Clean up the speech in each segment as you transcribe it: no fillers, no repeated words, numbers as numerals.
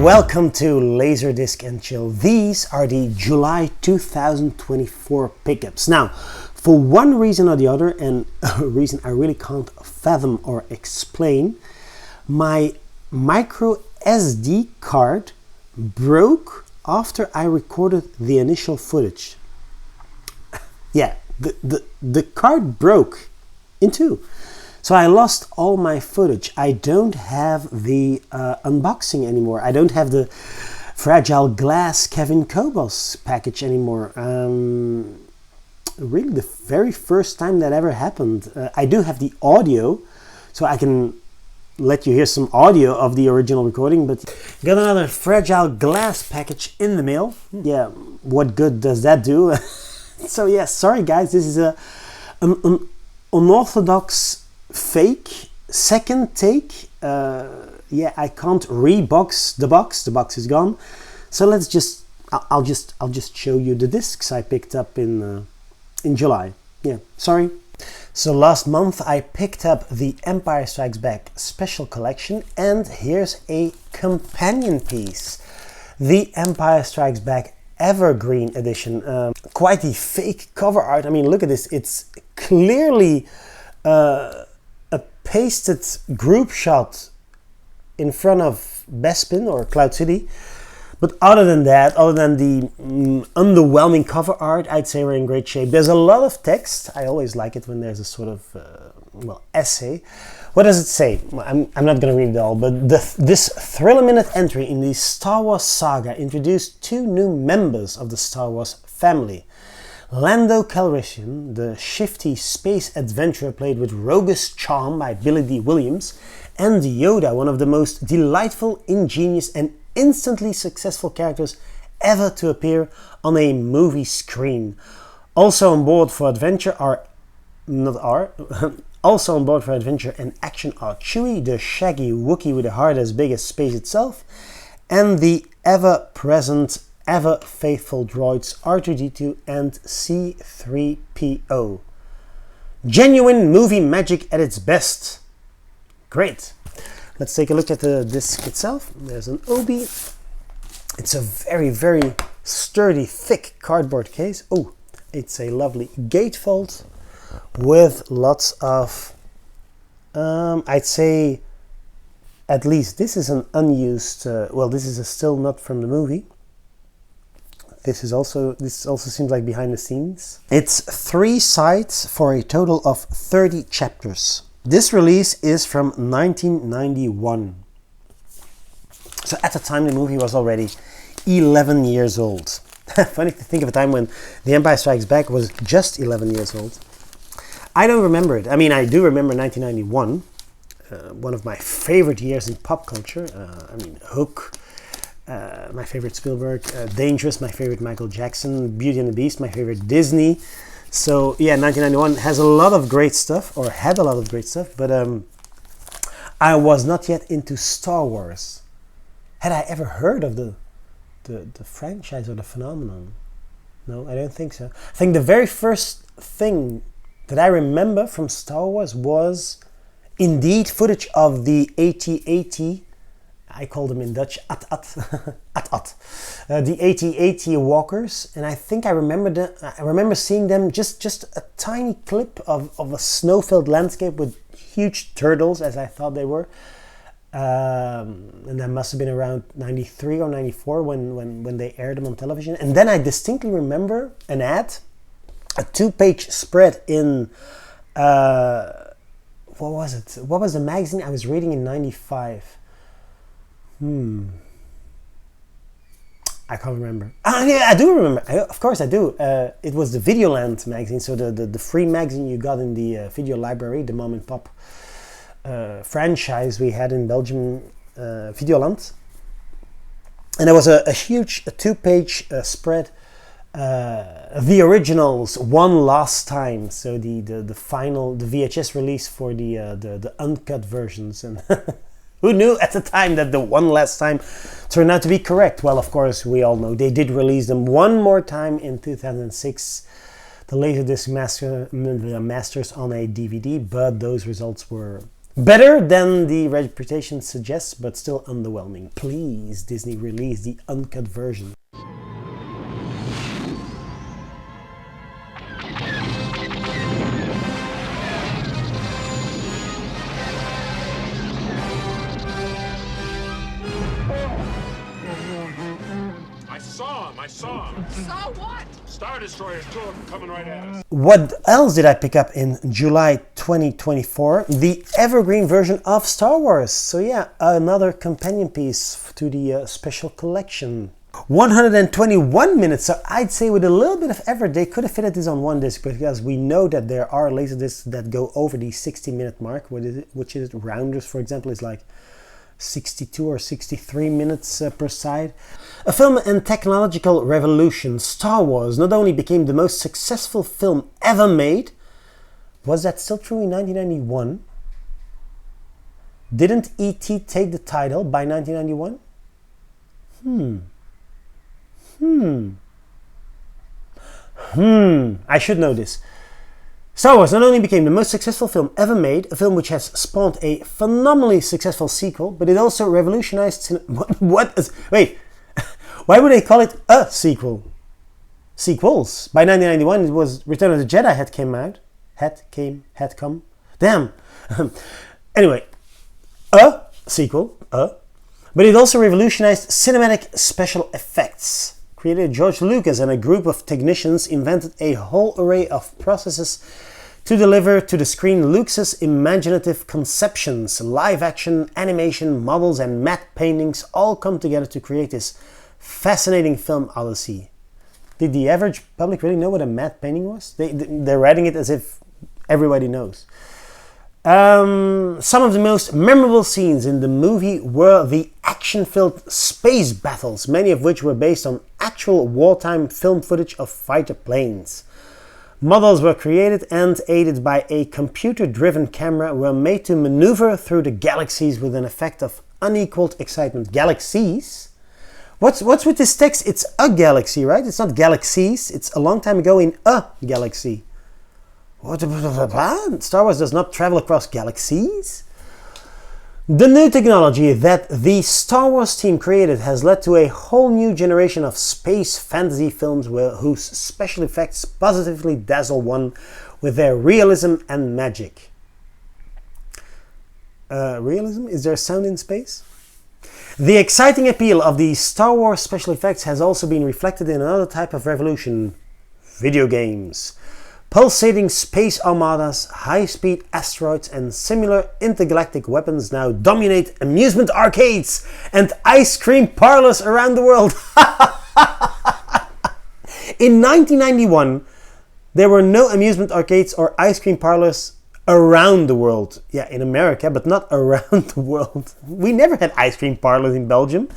welcome to LaserDisc and Chill. These are the July 2024 pickups. Now, for one reason or the other, and a reason I really can't fathom or explain, my micro SD card broke after I recorded the initial footage. Yeah, the card broke in two. So I lost all my footage. I don't have the unboxing anymore. I don't have the fragile glass Kevin Kobos package anymore. Really the very first time that ever happened. I do have the audio, so I can let you hear some audio of the original recording, but got another fragile glass package in the mail. Yeah, what good does that do? So yeah, sorry guys, this is an unorthodox fake second take. Yeah, I can't rebox the box. The box is gone. So let's just I'll just show you the discs I picked up in July. Yeah, sorry. So last month I picked up the Empire Strikes Back Special Collection, and here's a companion piece, the Empire Strikes Back Evergreen edition. Quite the fake cover art. I mean, look at this. It's clearly a pasted group shot in front of Bespin or Cloud City. But other than that, other than the underwhelming cover art, I'd say we're in great shape. There's a lot of text. I always like it when there's a sort of, essay. What does it say? Well, I'm not going to read it all, but this thriller-minute entry in the Star Wars saga introduced two new members of the Star Wars family. Lando Calrissian, the shifty space adventurer played with roguish charm by Billy D. Williams, and Yoda, one of the most delightful, ingenious, and instantly successful characters ever to appear on a movie screen. Also on board for adventure also on board for adventure and action are Chewie, the shaggy Wookiee with a heart as big as space itself, and the ever-present, ever-faithful droids R2-D2 and C-3PO. Genuine movie magic at its best. Great. Let's take a look at the disc itself. There's an obi. It's a very, very sturdy, thick cardboard case. Oh, it's a lovely gatefold with lots of, I'd say, at least this is an unused, this is still not from the movie. This also seems like behind the scenes. It's 3 sides for a total of 30 chapters. This release is from 1991. So at the time the movie was already 11 years old. Funny to think of a time when The Empire Strikes Back was just 11 years old. I don't remember it. I mean, I do remember 1991, one of my favorite years in pop culture. Hook, my favorite Spielberg, Dangerous, my favorite Michael Jackson, Beauty and the Beast, my favorite Disney. So yeah, 1991 has a lot of great stuff, or had a lot of great stuff, but I was not yet into Star Wars. Had I ever heard of the franchise or the phenomenon? No, I don't think so. I think the very first thing that I remember from Star Wars was indeed footage of the AT-AT, I call them in Dutch at-at, at-at, the AT-AT walkers, and I think I remember seeing them, just a tiny clip of a snow-filled landscape with huge turtles, as I thought they were, and that must have been around 93 or 94 when they aired them on television. And then I distinctly remember an ad, a 2-page spread in, what was it? What was the magazine I was reading in 95? I can't remember. Yeah, I do remember. Of course I do. It was the Videoland magazine, so the free magazine you got in the video library, the mom and pop franchise we had in Belgium, Videoland. And there was a huge 2-page spread, the originals one last time. So the final, the VHS release for the uncut versions. And who knew at the time that the one last time turned out to be correct? Well, of course, we all know. They did release them one more time in 2006, the LaserDisc Masters on a DVD, but those results were Better than the reputation suggests, but still underwhelming. Please, Disney, release the uncut version. I saw him. Saw what? Star Destroyers, two of them coming right at us. What else did I pick up in July 2024? The Evergreen version of Star Wars. So yeah, another companion piece to the special collection. 121 minutes, so I'd say with a little bit of effort they could have fitted this on one disc, because we know that there are LaserDiscs that go over the 60-minute mark, which is Rounders, for example, is like 62 or 63 minutes per side. A film and technological revolution, Star Wars not only became the most successful film ever made. Was that still true in 1991? Didn't E.T. take the title by 1991? I should know this. Star Wars not only became the most successful film ever made, a film which has spawned a phenomenally successful sequel, but it also revolutionized wait, why would they call it a sequel? Sequels. By 1991 it was Return of the Jedi had come. Damn. Anyway, a sequel, but it also revolutionized cinematic special effects. Creator George Lucas and a group of technicians invented a whole array of processes to deliver to the screen Lucas's imaginative conceptions. Live action, animation, models and matte paintings all come together to create this fascinating film odyssey. Did the average public really know what a matte painting was? They're writing it as if everybody knows. Some of the most memorable scenes in the movie were the action-filled space battles, many of which were based on actual wartime film footage of fighter planes. Models were created and, aided by a computer-driven camera, were made to maneuver through the galaxies with an effect of unequaled excitement. Galaxies? What's with this text? It's a galaxy, right? It's not galaxies. It's a long time ago in a galaxy. What? Star Wars does not travel across galaxies? The new technology that the Star Wars team created has led to a whole new generation of space fantasy films whose special effects positively dazzle one with their realism and magic. Realism? Is there sound in space? The exciting appeal of the Star Wars special effects has also been reflected in another type of revolution: video games. Pulsating space armadas, high-speed asteroids and similar intergalactic weapons now dominate amusement arcades and ice cream parlors around the world. In 1991, there were no amusement arcades or ice cream parlors around the world. Yeah, in America, but not around the world. We never had ice cream parlors in Belgium.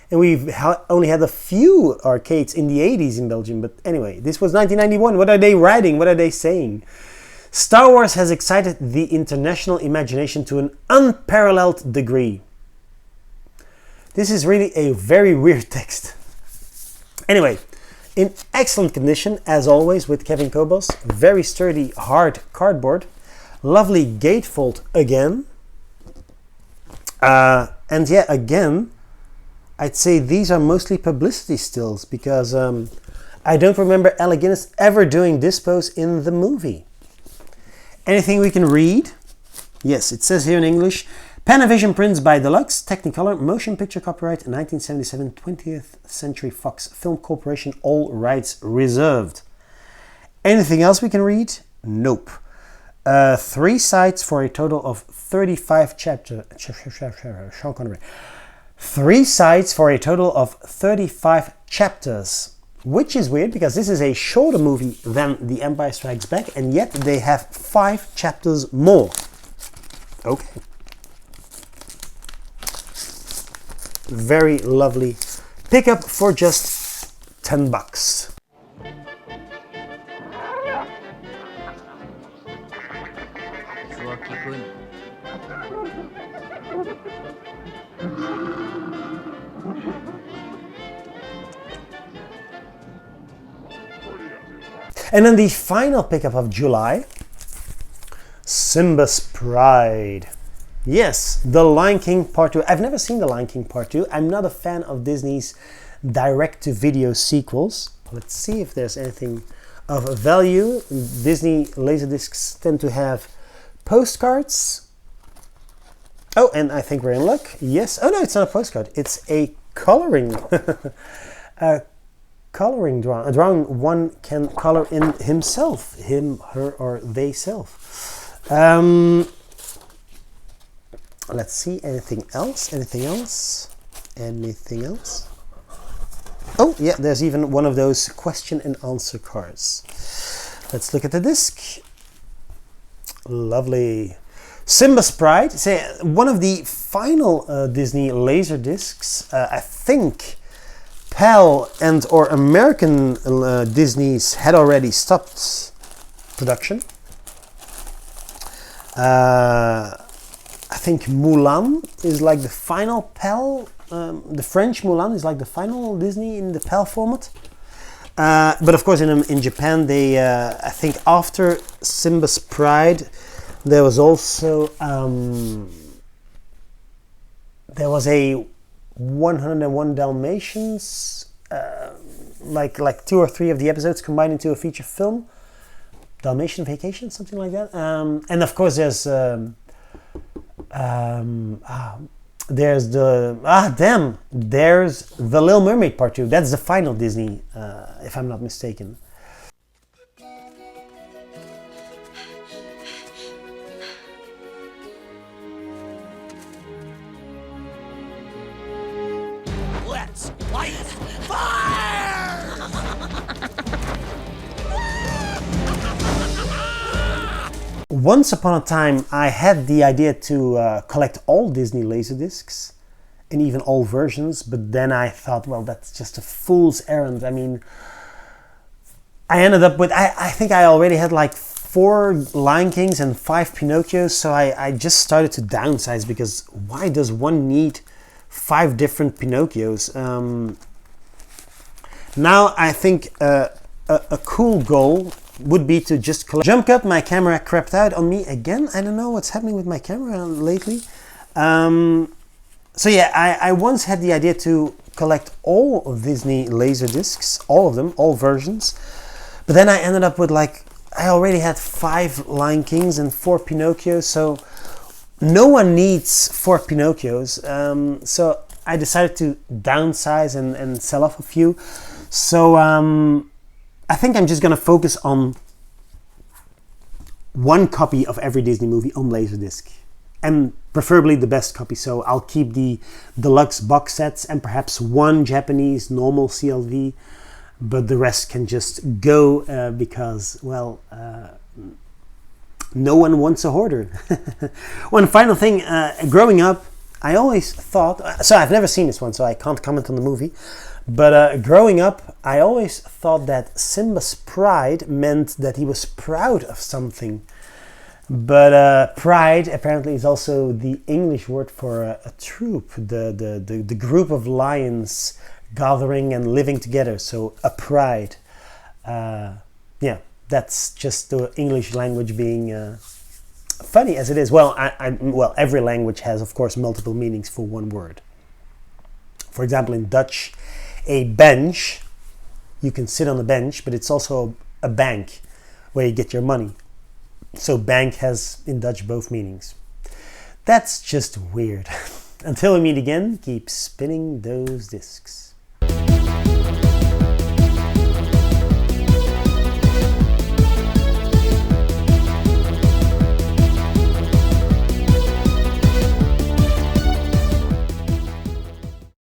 And we've only had a few arcades in the 80s in Belgium. But anyway, this was 1991. What are they writing? What are they saying? Star Wars has excited the international imagination to an unparalleled degree. This is really a very weird text. Anyway, in excellent condition, as always, with Kevin Kobos. Very sturdy, hard cardboard. Lovely gatefold again. And yeah, again, I'd say these are mostly publicity stills, because I don't remember Alec Guinness ever doing this pose in the movie. Anything we can read? Yes, it says here in English: Panavision prints by Deluxe, Technicolor, motion picture copyright 1977, 20th Century Fox Film Corporation, all rights reserved. Anything else we can read? Nope. 3 sides for a total of 35 chapters. 3 sides for a total of 35 chapters, which is weird because this is a shorter movie than The Empire Strikes Back, and yet they have 5 chapters more. Okay. Very lovely pickup for just $10. And then the final pickup of July, Simba's Pride. Yes, The Lion King Part 2. I've never seen The Lion King Part 2. I'm not a fan of Disney's direct-to-video sequels. Let's see if there's anything of value. Disney Laserdiscs tend to have postcards. Oh, and I think we're in luck. Yes. Oh no, it's not a postcard. It's a coloring. A coloring drawing. A drawing one can color in himself. Him, her, or they self. Let's see. Anything else? Anything else? Anything else? Oh, yeah, there's even one of those question and answer cards. Let's look at the disc. Lovely. Simba's Pride. Say, one of the final Disney Laserdiscs. I think PAL and or American Disneys had already stopped production. I think Mulan is like the final PAL. The French Mulan is like the final Disney in the PAL format. But of course in Japan they, I think after Simba's Pride, there was also, there was a 101 Dalmatians, like 2 or 3 of the episodes combined into a feature film. Dalmatian Vacation, something like that. And of course there's there's The Little Mermaid Part 2. That's the final Disney, if I'm not mistaken. Let's light fire! Once upon a time, I had the idea to collect all Disney Laserdiscs, and even all versions, but then I thought, well, that's just a fool's errand. I mean, I ended up with, I think I already had like 4 Lion Kings and 5 Pinocchios, so I just started to downsize, because why does one need 5 different Pinocchios? Now I think a cool goal would be to just collect. Jump cut, my camera crapped out on me again. I don't know what's happening with my camera lately. So yeah, I once had the idea to collect all of Disney Laserdiscs, all of them, all versions. But then I ended up with like, I already had 5 Lion Kings and 4 Pinocchios, so no one needs 4 Pinocchios. So I decided to downsize and sell off a few. So I think I'm just gonna focus on 1 copy of every Disney movie on Laserdisc, and preferably the best copy. So I'll keep the deluxe box sets and perhaps 1 Japanese normal CLV, but the rest can just go because, well, no one wants a hoarder. One final thing, growing up, I always thought, so I've never seen this one, so I can't comment on the movie, but growing up, I always thought that Simba's Pride meant that he was proud of something. But pride apparently is also the English word for a troop, the group of lions gathering and living together. So a pride. Yeah, that's just the English language being funny as it is. Well, well, every language has, of course, multiple meanings for one word. For example, in Dutch, a bench, you can sit on a bench, but it's also a bank where you get your money. So bank has in Dutch both meanings. That's just weird. Until we meet again, keep spinning those discs.